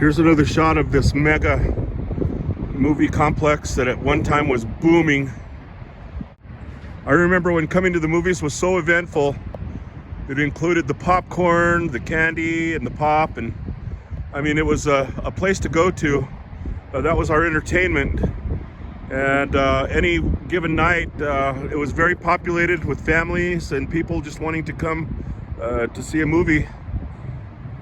Here's another shot of this mega movie complex that at one time was booming. I remember when coming to the movies was so eventful. It included the popcorn, the candy, and the pop, and I mean, it was a place to go to. That was our entertainment. And any given night, it was very populated with families and people just wanting to come to see a movie.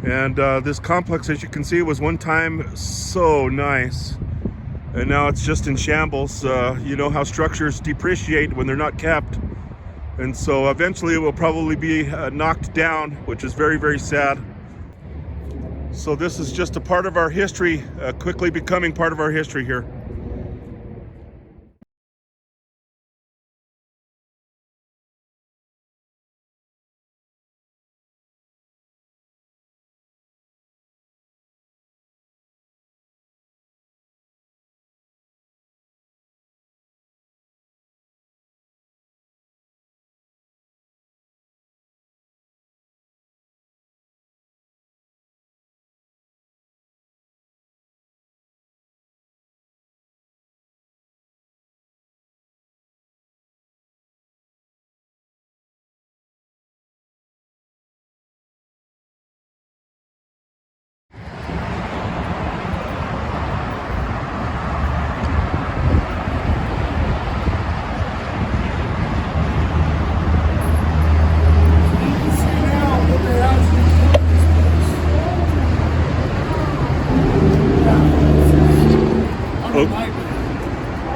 And this complex, as you can see, was one time so nice. And now it's just in shambles. You know how structures depreciate when they're not kept. And so eventually it will probably be knocked down, which is very, very sad. So this is just a part of our history, quickly becoming part of our history here.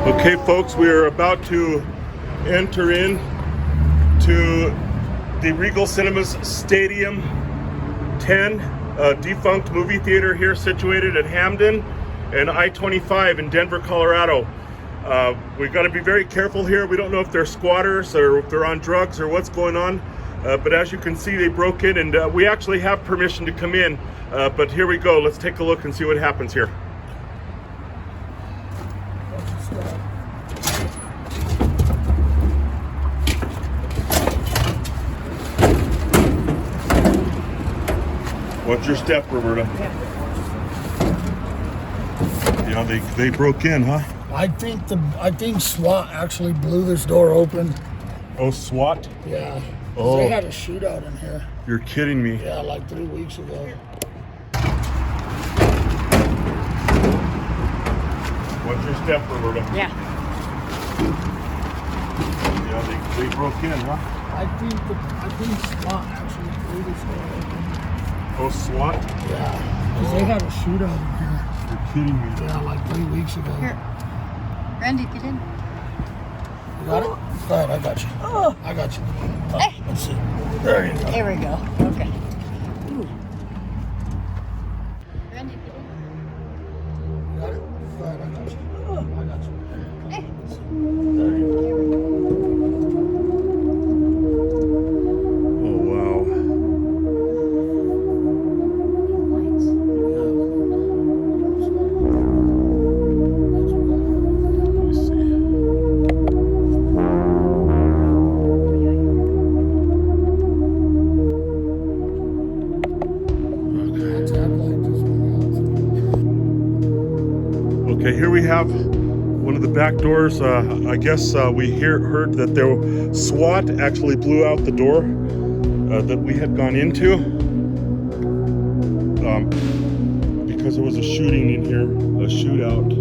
Okay, folks, we are about to enter in to the Regal Cinemas Stadium 10, a defunct movie theater here situated at Hamden and I-25 in Denver, Colorado. We've got to be very careful here. We don't know if they're squatters or if they're on drugs or what's going on. But as you can see, they broke in, and we actually have permission to come in. But here we go. Let's take a look and see what happens here. What's your step, Roberta? Yeah, they broke in, huh? I think SWAT actually blew this door open. Oh, SWAT? Yeah. Oh. They had a shootout in here. You're kidding me. Yeah, like 3 weeks ago. What's your step, Roberta? Yeah. Yeah, they broke in, huh? I think SWAT actually blew this door open. Oh, SWAT? Yeah. Because they had a shootout in here. You're kidding me. Yeah, like 3 weeks ago. Here. Randy, get in. You got it? Go ahead, I got you. Oh. I got you. Hey. Let's see. There you go. There we go. Okay. Ooh. Randy, get in. You got it? Go ahead, I got you. I got you. Hey. Let's see. There you go. Oh, wow. Let me see. Okay, here we have one of the back doors. I guess we heard that SWAT actually blew out the door that we had gone into because there was a shooting in here, a shootout.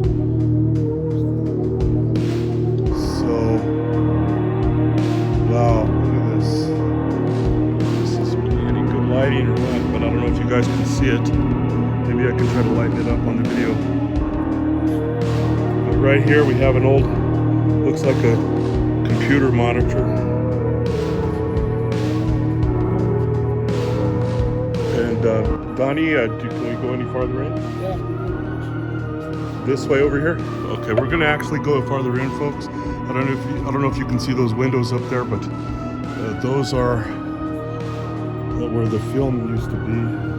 So, wow, look at this. This is any good lighting or what, but I don't know if you guys can see it. Maybe I can try to lighten it up on the video. Right here we have an old, looks like a computer monitor. And Donny, can we go any farther in? Yeah. This way over here? Okay, we're gonna actually go farther in, folks. I don't know if you can see those windows up there, but those are where the film used to be.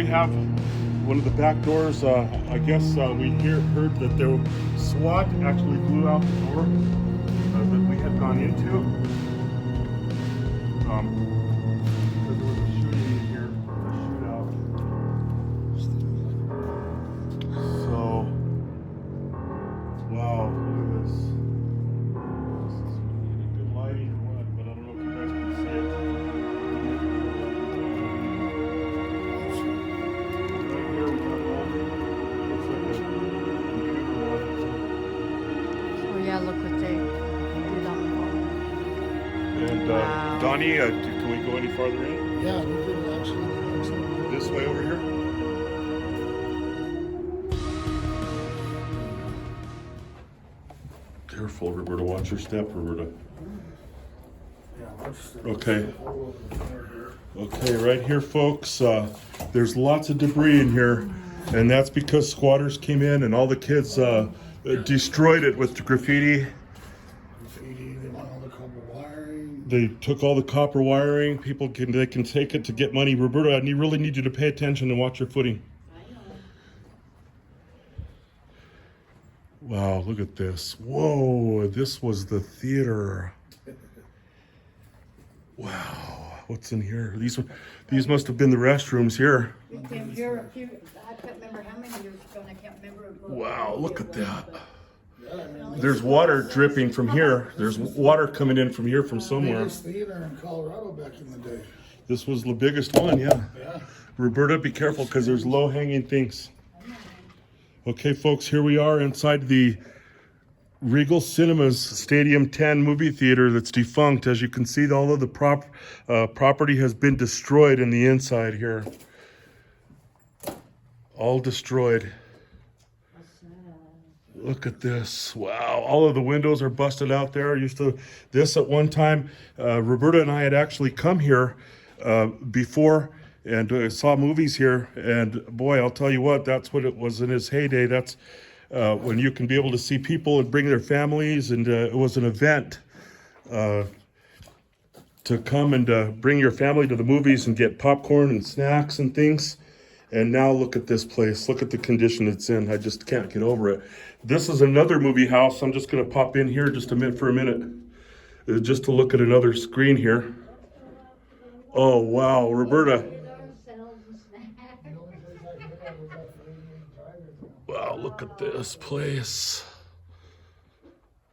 have one of the back doors. I guess we heard that SWAT actually blew out the door that we had gone into. Because there was a shooting in here, a shootout. So, wow, look at this. This is good lighting or what, but I don't know if you guys can see it. Right here we got laundry. Looks like a computer one. Oh yeah, look what they did on the wall. And Wow. Donny, can we go any farther in? Yeah, we could actually. This way over here? Careful, Roberta. Watch your step, Roberta. Okay. Okay, right here, folks. There's lots of debris in here, and that's because squatters came in and all the kids destroyed it with the graffiti. They want all the copper wiring. They took all the copper wiring. People can take it to get money. Roberta, I really need you to pay attention and watch your footing. Wow, look at this. Whoa, this was the theater. Wow, what's in here? These must have been the restrooms here. We came here a few, I can't remember how many years ago, and I can't remember. Wow, look at that. There's water dripping from here. There's water coming in from here from somewhere. Biggest theater in Colorado back in the day. This was the biggest one, yeah. Yeah. Roberta, be careful because there's low-hanging things. Okay, folks, here we are inside the Regal Cinemas Stadium 10 movie theater that's defunct. As you can see, all of the property has been destroyed in the inside here. All destroyed. Look at this. Wow, all of the windows are busted out there. This at one time, Roberta and I had actually come here before and saw movies here, and boy, I'll tell you what, that's what it was in its heyday. That's when you can be able to see people and bring their families, and it was an event to come and bring your family to the movies and get popcorn and snacks and things. And now look at this place. Look at the condition it's in. I just can't get over it. This is another movie house. I'm just going to pop in here just for a minute, just to look at another screen here. Oh, wow, Roberta. Wow, look at this place.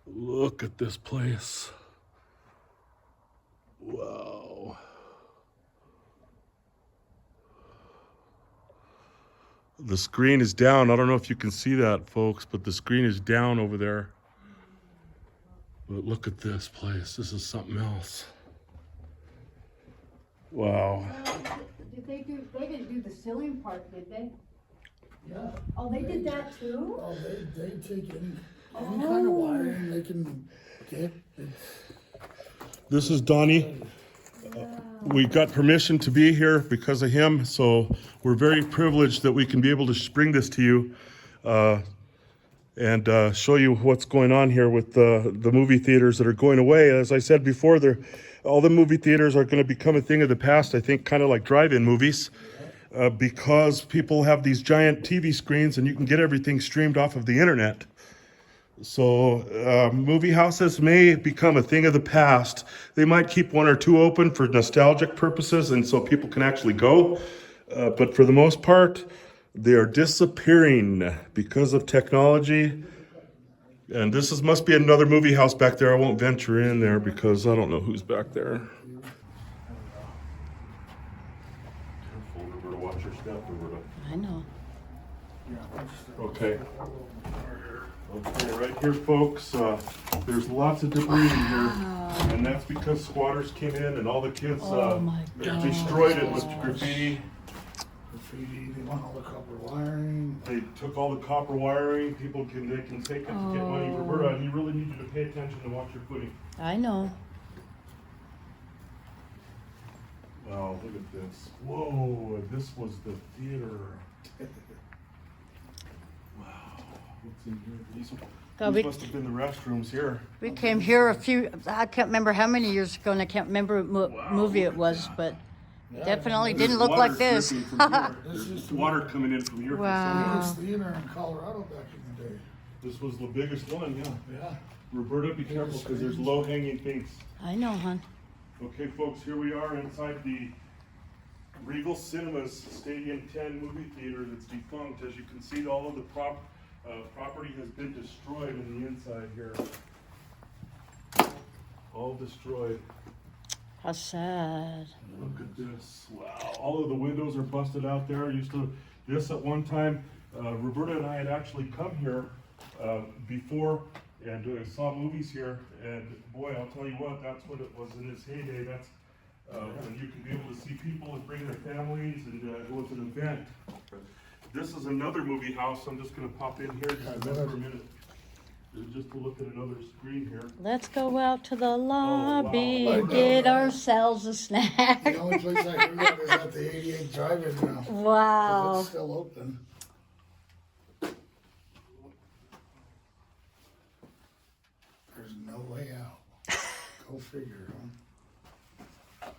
Look at this place. Wow. The screen is down. I don't know if you can see that, folks, but the screen is down over there. But look at this place. This is something else. Wow. They didn't do the ceiling part, did they? Yeah. Oh, they did that too? Oh, they take any kind of wiring they can get. This is Donny. We got permission to be here because of him, so we're very privileged that we can be able to bring this to you and show you what's going on here with the movie theaters that are going away. As I said before, all the movie theaters are going to become a thing of the past, I think, kind of like drive-in movies, because people have these giant TV screens and you can get everything streamed off of the internet. So movie houses may become a thing of the past. They might keep one or two open for nostalgic purposes and so people can actually go. But for the most part, they are disappearing because of technology. And this must be another movie house back there. I won't venture in there because I don't know who's back there. Careful, Roberta. Watch your step, Roberta. I know. Okay. Okay, right here, folks, there's lots of debris in here, and that's because squatters came in and all the kids destroyed it with graffiti. They want all the copper wiring. They took all the copper wiring. People can take it to get money. Roberta, I really need you to pay attention and watch your footing. I know. Wow, look at this. Whoa, this was the theater. What's in here? These must have been the restrooms here. We came here a few, I can't remember how many years ago, and I can't remember what movie it was, but Yeah, Definitely this didn't is look Water like this. dripping from here. This There's used to water coming in from here. Wow. biggest theater in Colorado back in the day. This was the biggest one, yeah. Yeah. Roberta, be careful because there's low-hanging things. I know, hon. Okay, folks, here we are inside the Regal Cinemas Stadium 10 movie theater that's defunct. As you can see, all of the property has been destroyed in the inside here. All destroyed. How sad. Look at this. Wow. All of the windows are busted out there. This at one time, Roberta and I had actually come here before and saw movies here. And boy, I'll tell you what, that's what it was in its heyday. That's when you could be able to see people and bring their families, and it was an event. This is another movie house. I'm just going to pop in here just for a minute. Just to look at another screen here. Let's go out to the lobby, wow. get ourselves a snack. The only place I heard of is at the 88 drive-in now. Wow. It's still open. There's no way out. Go figure, huh?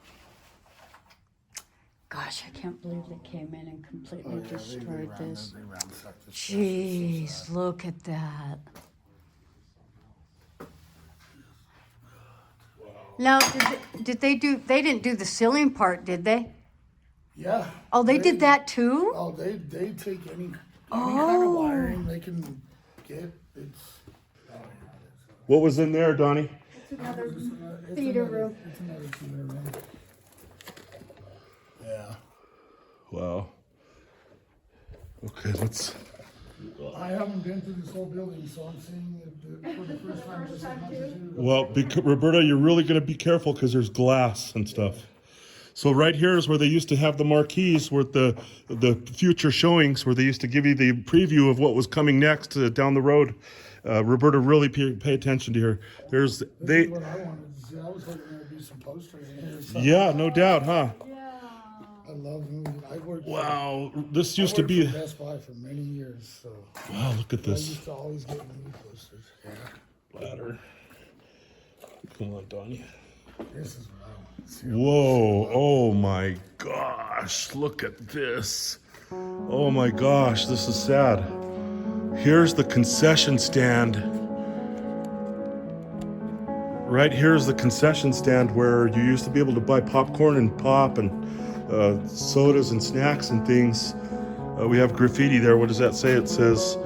Gosh, I can't believe they came in and completely Oh, yeah, destroyed this. They ransacked this place. It's so Jeez, sad. look at that. Now, did they didn't do the ceiling part, did they? Yeah. Oh, they did that too? Oh, they take any kind of wiring they can get. It's What was in there, Donnie? It's another Theater room. It's another theater room. Yeah. Wow. Okay, let's. I haven't been through this whole building, so I'm seeing it for the first time just as much as you. Well, Roberta, you're really going to be careful because there's glass and stuff. So right here is where they used to have the marquees with the future showings, where they used to give you the preview of what was coming next down the road. Roberta, really pay attention to her. This is what I wanted to see. I was hoping there would be some posters in here. So Yeah, no doubt, huh? I love movies. I worked. Wow, this I used to worked be. for Best Buy for many years, so Wow, look at I this used to always get movie posters. Yeah. ladder. Come on, Donnie. This is what I want to see. Whoa, oh my gosh, look at this. Oh my gosh, this is sad. Here's the concession stand. Right here's the concession stand where you used to be able to buy popcorn and pop and sodas and snacks and things. We have graffiti there. What does that say? It says,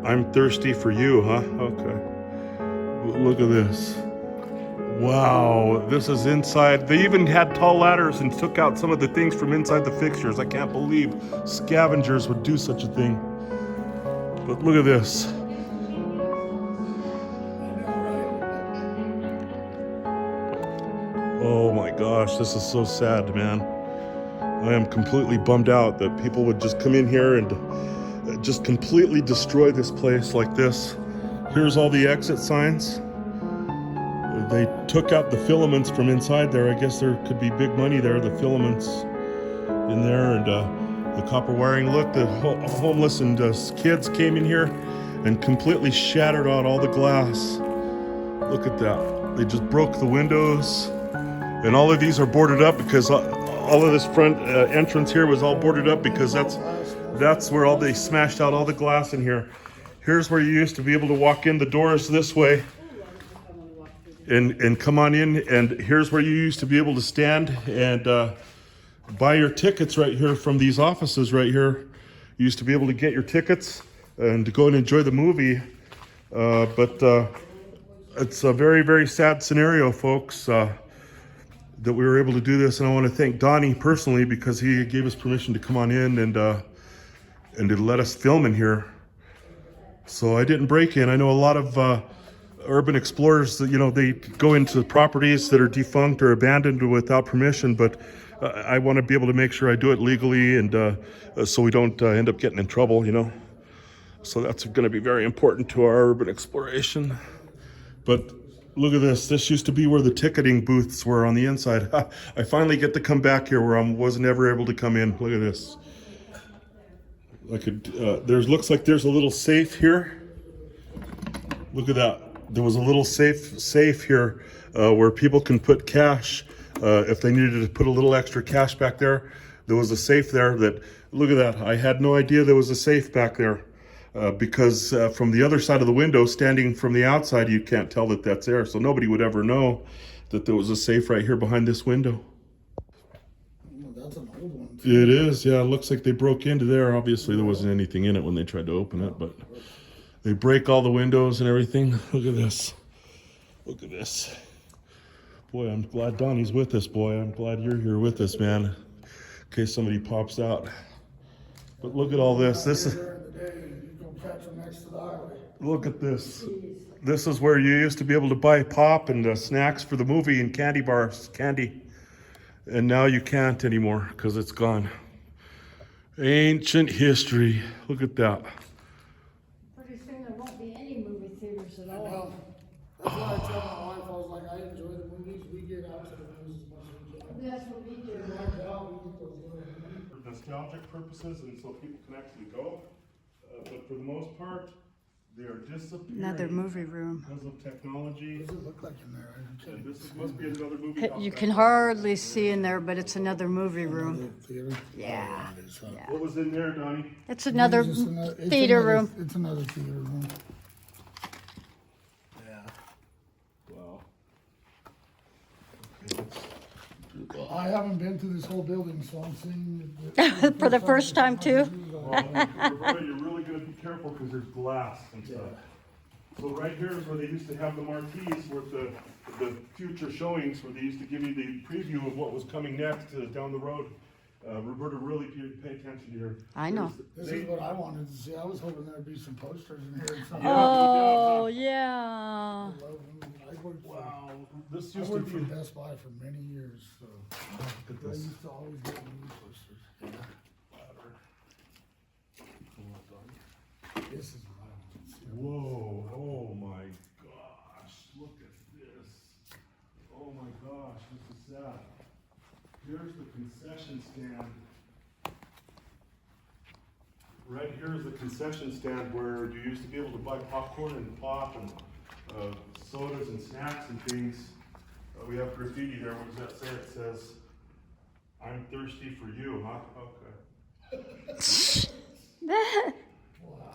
"I'm thirsty for you," huh? Okay. Look at this. Wow, this is inside. They even had tall ladders and took out some of the things from inside the fixtures. I can't believe scavengers would do such a thing. But look at this. Oh my gosh, this is so sad, man. I am completely bummed out that people would just come in here and just completely destroy this place like this. Here's all the exit signs. They took out the filaments from inside there. I guess there could be big money there, the filaments in there, and the copper wiring. Look, the homeless and kids came in here and completely shattered out all the glass. Look at that. They just broke the windows. And all of these are boarded up because all of this front entrance here was all boarded up because that's where they smashed out all the glass in here. Here's where you used to be able to walk in the doors this way and come on in. And here's where you used to be able to stand and buy your tickets right here from these offices right here. You used to be able to get your tickets and to go and enjoy the movie. But it's a very, very sad scenario, folks. That we were able to do this, and I want to thank Donny personally because he gave us permission to come on in and to let us film in here. So I didn't break in. I know a lot of urban explorers that they go into properties that are defunct or abandoned without permission, but I want to be able to make sure I do it legally and so we don't end up getting in trouble. So that's going to be very important to our urban exploration. But look at this. This used to be where the ticketing booths were on the inside. I finally get to come back here where I wasn't ever able to come in. Look at this. Looks like there's a little safe here. Look at that. There was a little safe here where people can put cash if they needed to put a little extra cash back there. There was a safe there that, look at that. I had no idea there was a safe back there because from the other side of the window, standing from the outside, you can't tell that that's there. So nobody would ever know that there was a safe right here behind this window. Oh, that's an old one. Too. It is, yeah. It looks like they broke into there. Obviously, there wasn't anything in it when they tried to open it, but they break all the windows and everything. Look at this. Look at this. Boy, I'm glad Donnie's with us, boy. I'm glad you're here with us, man. In case somebody pops out. But look at all this. This is. Look at this. This is where you used to be able to buy pop and snacks for the movie and candy bars, candy. And now you can't anymore because it's gone. Ancient history. Look at that. Pretty soon there won't be any movie theaters at all. Well, that's why I tell my wife, I was like, I enjoy the movies. We get out to the movies as much as we can. That's what we do. Right now, we get those little movies. For nostalgic purposes and so people can actually go. But for the most part, they are disappearing. Another movie room. Because of technology. What does it look like in there? And this must be another movie. You can hardly see in there, but it's another movie room. Theater? Yeah. Oh, it is, huh? Yeah. What was in there, Donnie? It's another It's just it's theater another- room. It's another theater room. Yeah. Wow. I haven't been through this whole building, so I'm seeing it. For the first time, too? Roberta, you're really gonna be careful because there's glass and stuff. So right here is where they used to have the marquees with the future showings, where they used to give you the preview of what was coming next down the road. Roberta, really pay attention here. I know. This is what I wanted to see. I was hoping there'd be some posters in here. And some Oh, yeah. Wow, this I used to worked for be. Best Buy for many years, so Look at I this. used to always get movie posters. This is what I wanted to see. Whoa, oh my gosh, look at this. Oh my gosh, this is sad. Here's the concession stand. Right here is the concession stand where you used to be able to buy popcorn and pop and sodas and snacks and things. We have graffiti there. What does that say? It says, "I'm thirsty for you," huh? Okay. Wow.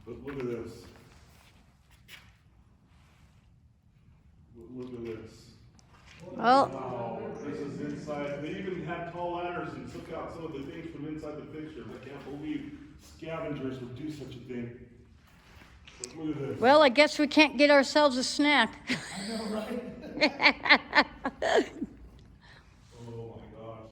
But look at this. Look at this. Well, Wow, this is inside. They even had tall ladders and took out some of the things from inside the pictures. I can't believe scavengers would do such a thing. But look at this. well, I guess we can't get ourselves a snack. I know, right? Oh my gosh.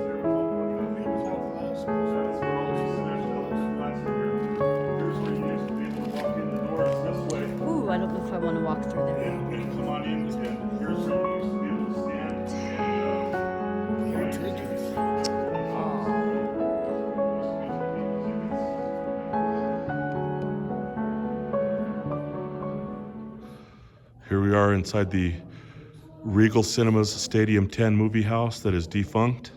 Here's all the exit signs. Took out the photos from inside of Ooh, I don't know if I want to walk through there. Come on in, and here's where you used to be able to stand Your tickets. Here we are inside the Regal Cinemas Stadium 10 movie house that is defunct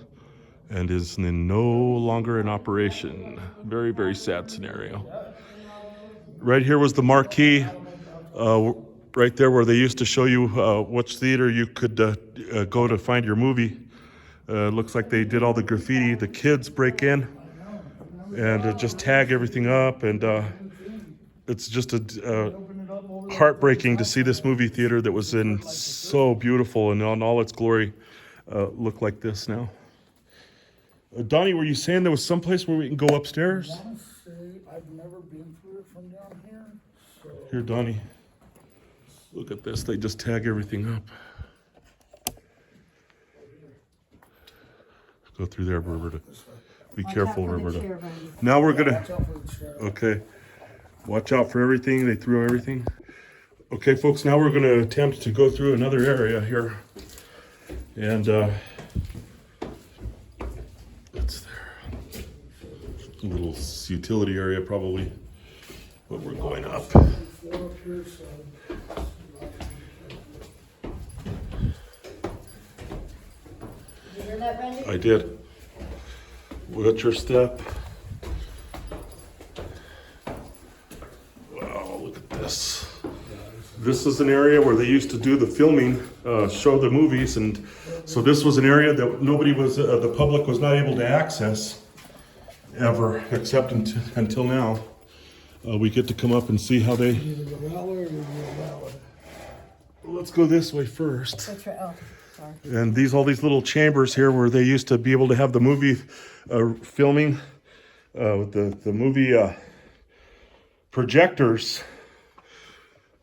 and is no longer in operation. Very, very sad scenario. Right here was the marquee, right there where they used to show you which theater you could go to find your movie. Looks like they did all the graffiti. The kids break in and just tag everything up, and it's just heartbreaking to see this movie theater that was in so beautiful and on all its glory look like this now. Donnie, were you saying there was some place where we can go upstairs? I want to say I've never been through it from down here. So Here, Donnie. Look at this. They just tag everything up. Go through there, Roberta. Be careful, Roberta. Now we're gonna. watch out for the chair. Okay. Watch out for everything. They threw everything. Okay, folks. Now we're gonna attempt to go through another area here, and it's there. A little utility area probably, but we're going up. Floor up here, so. You hear that, Randy? I did. Watch your step. Wow, look at this. This is an area where they used to do the filming, show the movies, and so this was an area that nobody was, the public was not able to access ever, except until now. We get to come up and see how they. Either the valid or the valid. Let's go this way first. That's right. Oh, sorry. And all these little chambers here where they used to be able to have the movie filming, the movie projectors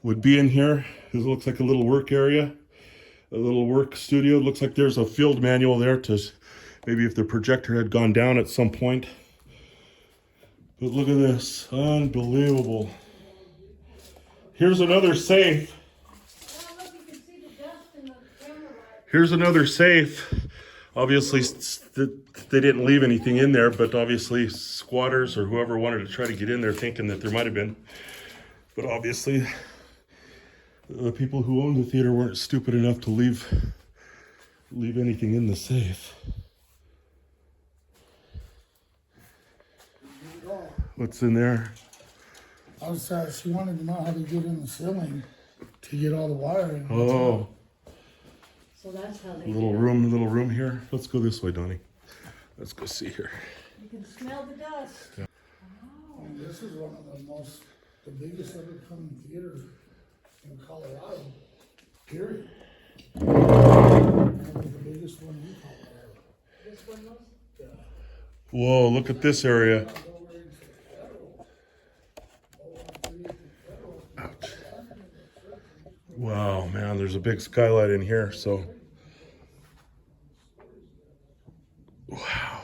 would be in here. This looks like a little work area, a little work studio. It looks like there's a field manual there to maybe if the projector had gone down at some point. But look at this, unbelievable. Here's another safe. Here's another safe. Obviously, they didn't leave anything in there, but obviously squatters or whoever wanted to try to get in there thinking that there might have been. But obviously, the people who owned the theater weren't stupid enough to leave anything in the safe. What's in there? She wanted to know how to get in the ceiling to get all the wiring. Oh, So that's how they little room here. Let's go this way, Donny. Let's go see here. You can smell the dust. And this is one of the biggest ever coming theaters in Colorado, period. Probably the biggest one in Colorado. This one was? Yeah. Whoa, look at this area. Ouch. Wow, man, there's a big skylight in here, so. Wow.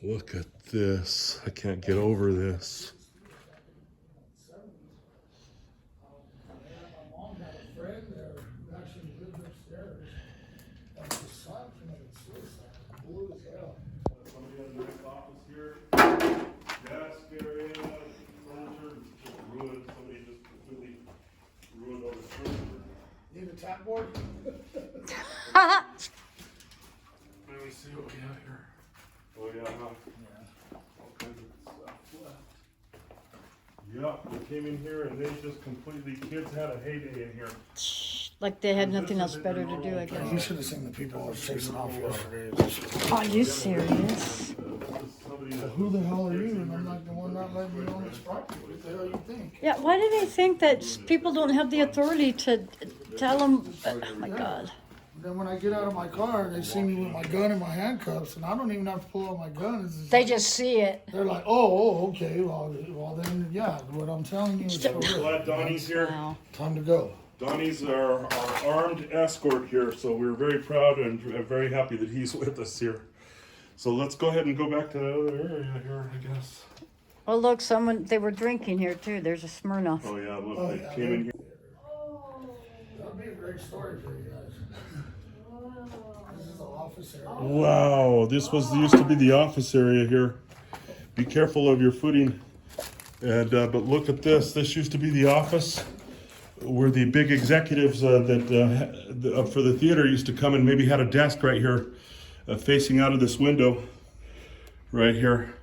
Look at this. I can't get over this. My mom had a friend there who actually lived upstairs. And his son committed suicide. Blue as hell. Somebody has a nice office here. Desk area, furniture, just ruined. Somebody just completely ruined all the furniture. Need a tap board? Let me see what we have here. Oh yeah, huh? All kinds of stuff left. Yep, they came in here and they just completely, kids had a heyday in here. Like they had nothing else better to do, I You guess. should have seen the people that were chasing off yesterday. Are you serious? Who the hell are you? And I'm like the one not letting you on this property. What the hell you think? Yeah, why do they think that people don't have the authority to tell them? Oh my God. Then when I get out of my car, they see me with my gun and my handcuffs, and I don't even have to pull out my gun. They just see it. They're like, oh, okay, well then, yeah, what I'm telling you is for real. Glad Donnie's here. Wow. Time to go. Donnie's our armed escort here, so we're very proud and very happy that he's with us here. So let's go ahead and go back to the other area here, I guess. Oh, look, they were drinking here too. There's a Smirnoff. Oh yeah, look, Oh, they yeah, came in here. That would be a great story for you guys. This is the office area. Wow, this used to be the office area here. Be careful of your footing. And but look at this. This used to be the office where the big executives for the theater used to come and maybe had a desk right here, facing out of this window, right here.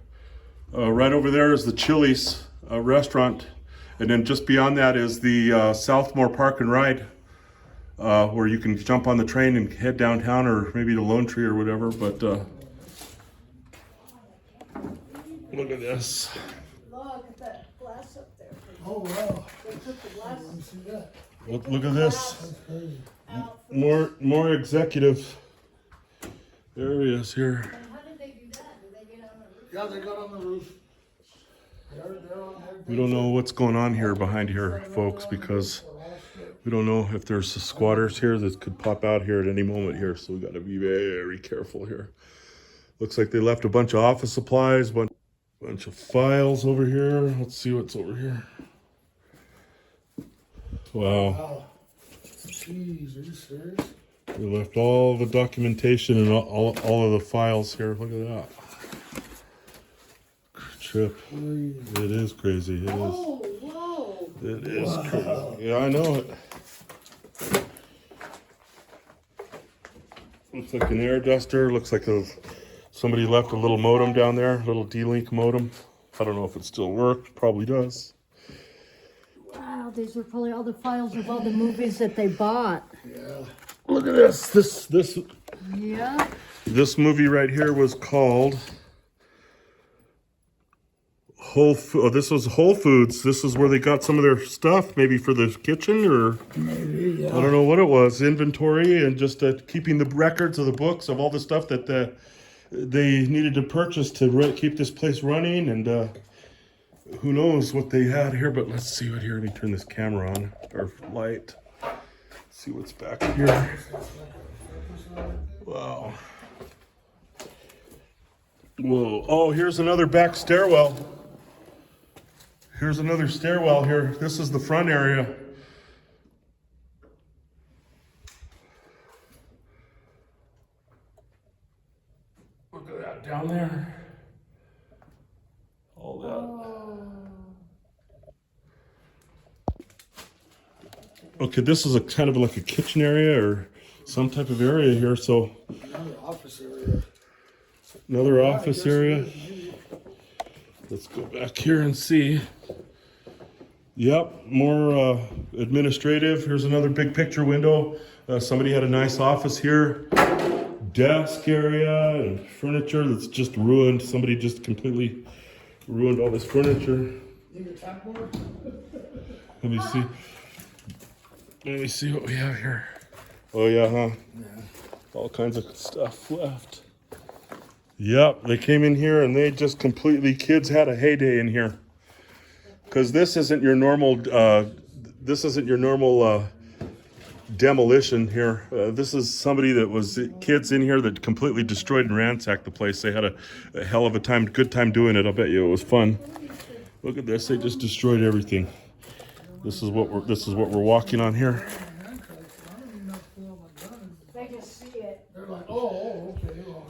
Right over there is the Chili's restaurant, and then just beyond that is the Southmore Park and Ride. Where you can jump on the train and head downtown or maybe to Lone Tree or whatever, but look at this. Look at that glass up there. Oh, wow. They put the glass Let me see that. Look at this. That's crazy. More executive areas here. How did they do that? Did they get on the roof? Yeah, they got on the roof. They're on there. We don't know what's going on here behind here, folks, because we don't know if there's squatters here that could pop out here at any moment here, so we got to be very careful here. Looks like they left a bunch of office supplies, bunch of files over here. Let's see what's over here. Wow. Wow. Jeez, are you serious? They left all the documentation and all of the files here. Look at that. trip. Crazy. It is crazy. It is. Oh, whoa. It is crazy. Yeah, I know it. Looks like an air duster. Looks like somebody left a little modem down there, a little D-Link modem. I don't know if it still works. Probably does. Wow, these are probably all the files of all the movies that they bought. Yeah. Look at this. Yeah. This movie right here was called this was Whole Foods. This is where they got some of their stuff, maybe for the kitchen or Maybe, yeah. I don't know what it was. Inventory and just keeping the records of the books of all the stuff that they needed to purchase to keep this place running. And who knows what they had here. But let's see what here. Let me turn this camera on or light. See what's back here. Wow. Whoa. Oh, here's another back stairwell. Here's another stairwell here. This is the front area. Look at that down there. All that. Okay, this is a kind of like a kitchen area or some type of area here. So Another office area. another office area. Let's go back here and see. Yep, more administrative. Here's another big picture window. Somebody had a nice office here. Desk area and furniture that's just ruined. Somebody just completely ruined all this furniture. Need a tap board? Let me see. Let me see what we have here. Oh yeah, huh? Yeah. All kinds of stuff left. Yep, they came in here and they just completely, kids had a heyday in here. Because this isn't your normal, demolition here. This is somebody that was, kids in here that completely destroyed and ransacked the place. They had a hell of a time, good time doing it. I'll bet you it was fun. Look at this, they just destroyed everything. This is what we're walking on here. They just see it. They're like, oh, okay, well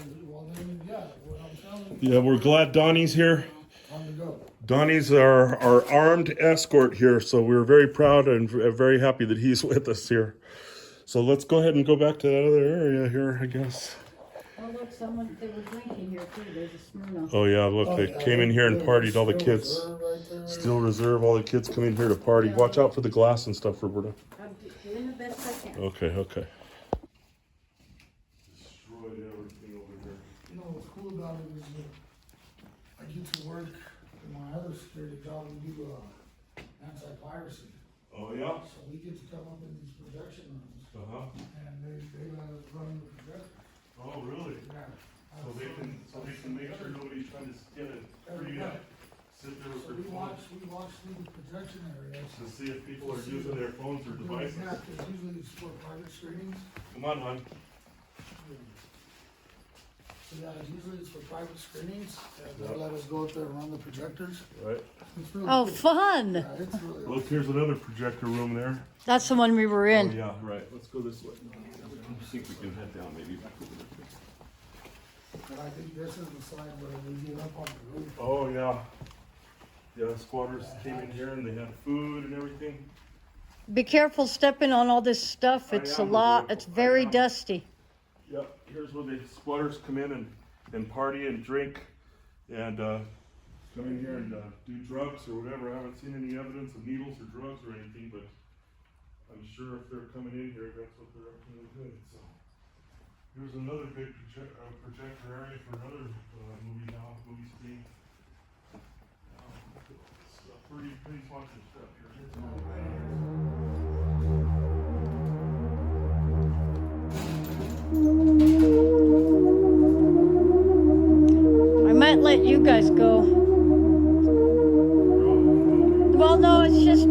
then, yeah, what I'm telling you, Yeah, we're glad Donny's here. on the go. Donny's our armed escort here, so we're very proud and very happy that he's with us here. So let's go ahead and go back to that other area here, I guess. Oh, look, they were drinking here too. There's a Smirnoff. Oh yeah, look, they came in here and partied, all the kids. Still reserve, all the kids come in here to party. Watch out for the glass and stuff, Roberta. I'm doing the best I can. Okay. Destroyed everything over here. You know, what's cool about it is that I get to work in my other security job, we do anti-piracy. Oh yeah? So we get to come up in these projection rooms Uh-huh. and they let us run the projector. Oh really? Yeah. So they can make sure nobody's trying to get it free to sit there with So their we phone watch through the projection areas. to see if people are using their phones or devices. Yeah, 'cause usually it's for private screenings. Come on, hon. So yeah, usually it's for private screenings, and they'll let us go up there and run the projectors. Right. It's really Oh, cool. fun. Yeah, it's really Look, here's another projector room there. That's the one we were Oh in. yeah, right. Let's go this way. I think we can head down maybe back over there. But I think this is the side where we get up on the roof. Oh yeah. Yeah, squatters came in here and they had food and everything. Be careful stepping on all this stuff. It's a lot. It's very dusty. Yep, here's where the squatters come in and party and drink and come in here and do drugs or whatever. I haven't seen any evidence of needles or drugs or anything, but I'm sure if they're coming in here, that's what they're up to doing. So here's another big projector area for another movie screen. Pretty haunted stuff I might let you guys go. Well, no, it's just.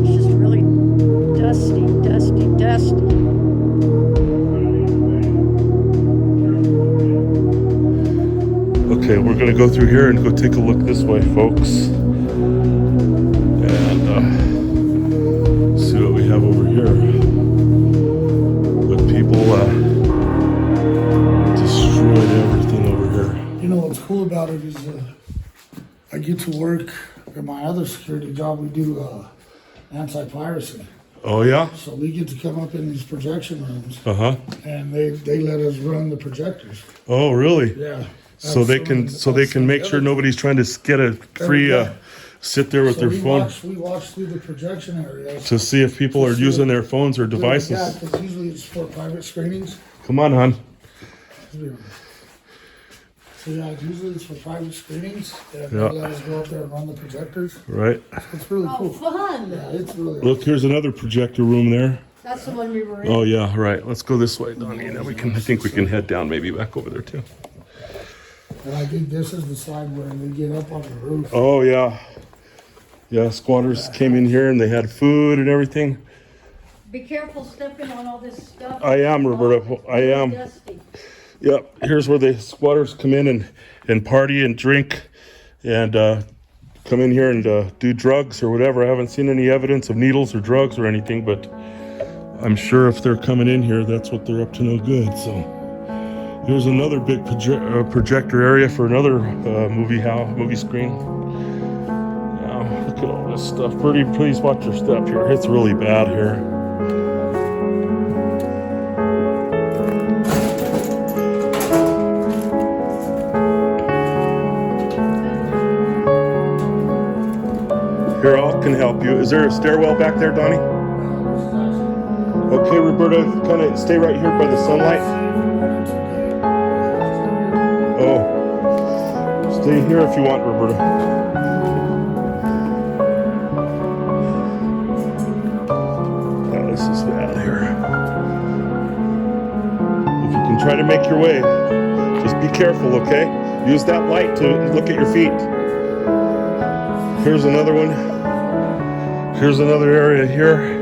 It's just really dusty. Okay, we're gonna go through here and go take a look this way, folks. And see what we have over here. But people destroyed everything over here. You know what's cool about it is I get to work in my other security job. We do anti-piracy. Oh yeah? So we get to come up in these projection rooms, Uh-huh. and they let us run the projectors. Oh really? Yeah. So they can make sure nobody's trying to get a free sit there with their phone We watch through the projection area. to see if people are using their phones or Yeah, devices. because usually it's for private screenings. Come on, hon. So yeah, usually it's for private screenings, and Yeah. they let us go up there and run the projectors. Right. It's really Oh, cool. fun. Yeah, it's really Look, here's another projector room there. That's the one we were in. Oh yeah, right. Let's go this way, Donnie, and then I think we can head down maybe back over there too. And I think this is the side where they get up on the roof. Oh yeah. Yeah, squatters came in here and they had food and everything. Be careful stepping on all this stuff. I am, Roberta. I am. Dusty. Yep, here's where the squatters come in and party and drink and come in here and do drugs or whatever. I haven't seen any evidence of needles or drugs or anything, but I'm sure if they're coming in here, that's what they're up to no good. So here's another big projector area for another movie screen. Now, look at all this stuff. Birdie, please watch your step here. It's really bad here. Here, I can help you. Is there a stairwell back there, Donnie? Okay, Roberta, kind of stay right here by the sunlight. Oh, stay here if you want, Roberta. Now this is bad here. If you can try to make your way, just be careful, okay? Use that light to look at your feet. Here's another one. Here's another area here.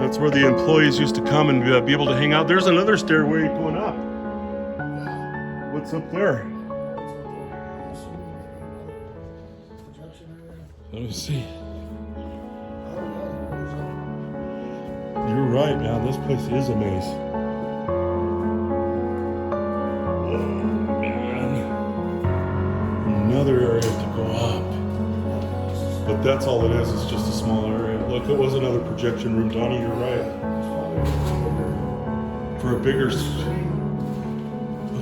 That's where the employees used to come and be able to hang out. There's another stairway going up. What's up there? Let me see. You're right, man. This place is a maze. Oh, man. Another area to go up. But that's all it is. It's just a small area. Look, it was another projection room. Donnie, you're right. For a bigger... Look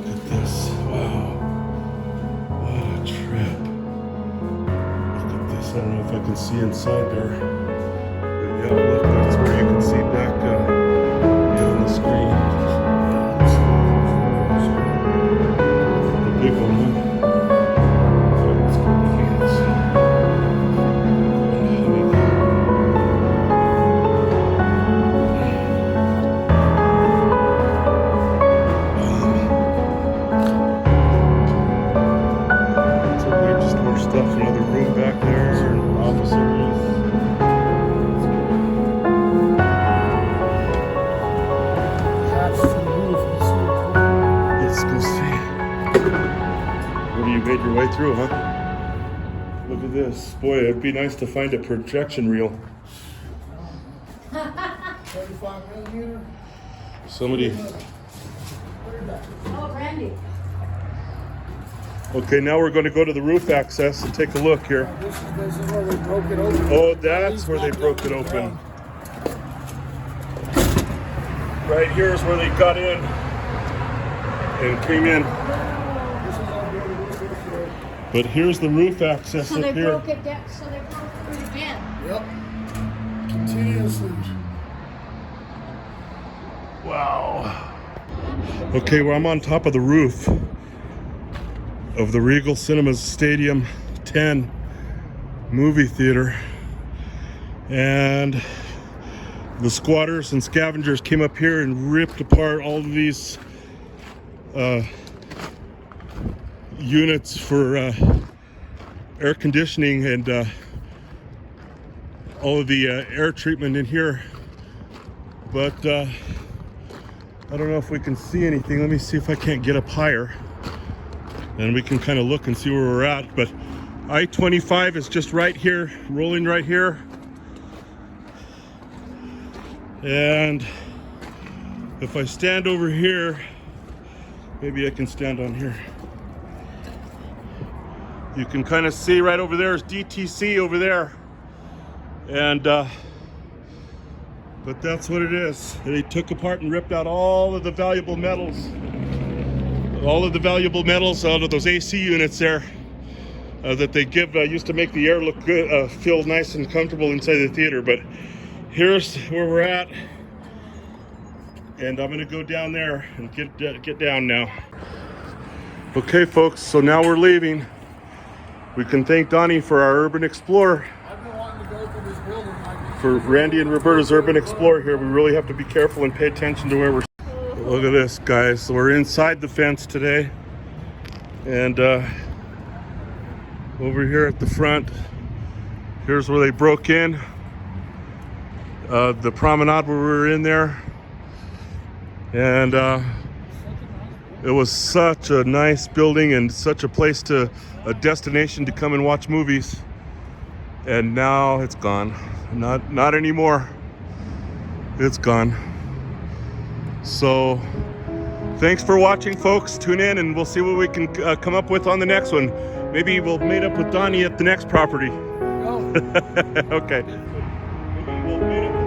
at this. Wow. What a trip. Look at this. I don't know if I can see inside there. But yeah, look, that's where you can see back on the screen. The big one, huh? Let's go look at it. Stuff, another room back there, office areas. That's the roof. Let's go see. What, you made your way through, huh? Look at this. Boy, it'd be nice to find a projection reel. 35 millimeter. Somebody. Oh, Randy. Okay, now we're going to go to the roof access and take a look here. This is where they broke it open. Oh, that's where they broke it open. Right here is where they got in and came in. But here's the roof access So up they here. broke it down. So they broke it again. Yep. Continuously. Wow. Okay, well, I'm on top of the roof of the Regal Cinemas Stadium 10 movie theater, and the squatters and scavengers came up here and ripped apart all of these units for air conditioning and all of the air treatment in here. But I don't know if we can see anything. Let me see if I can't get up higher. and we can kind of look and see where we're at. But I-25 is just right here, rolling right here. And if I stand over here, maybe I can stand on here. You can kind of see right over there is DTC over there. And, but that's what it is. They took apart and ripped out all of the valuable metals. All of the valuable metals out of those AC units there that they give, used to make the air look good, feel nice and comfortable inside the theater. But here's where we're at. And I'm gonna go down there and get down now. Okay, folks, so now we're leaving. We can thank Donny for our Urban Explorer. I've been wanting to go through this building. For Randy and Roberta's Urban Explorer here, we really have to be careful and pay attention to where we're. Look at this, guys. So we're inside the fence today. And over here at the front, here's where they broke in. The promenade where we were in there. And it was such a nice building and such a place a destination to come and watch movies. And now it's gone. Not anymore. It's gone. So thanks for watching, folks. Tune in and we'll see what we can come up with on the next one. Maybe we'll meet up with Donny at the next property. Oh. Okay. Maybe we'll meet up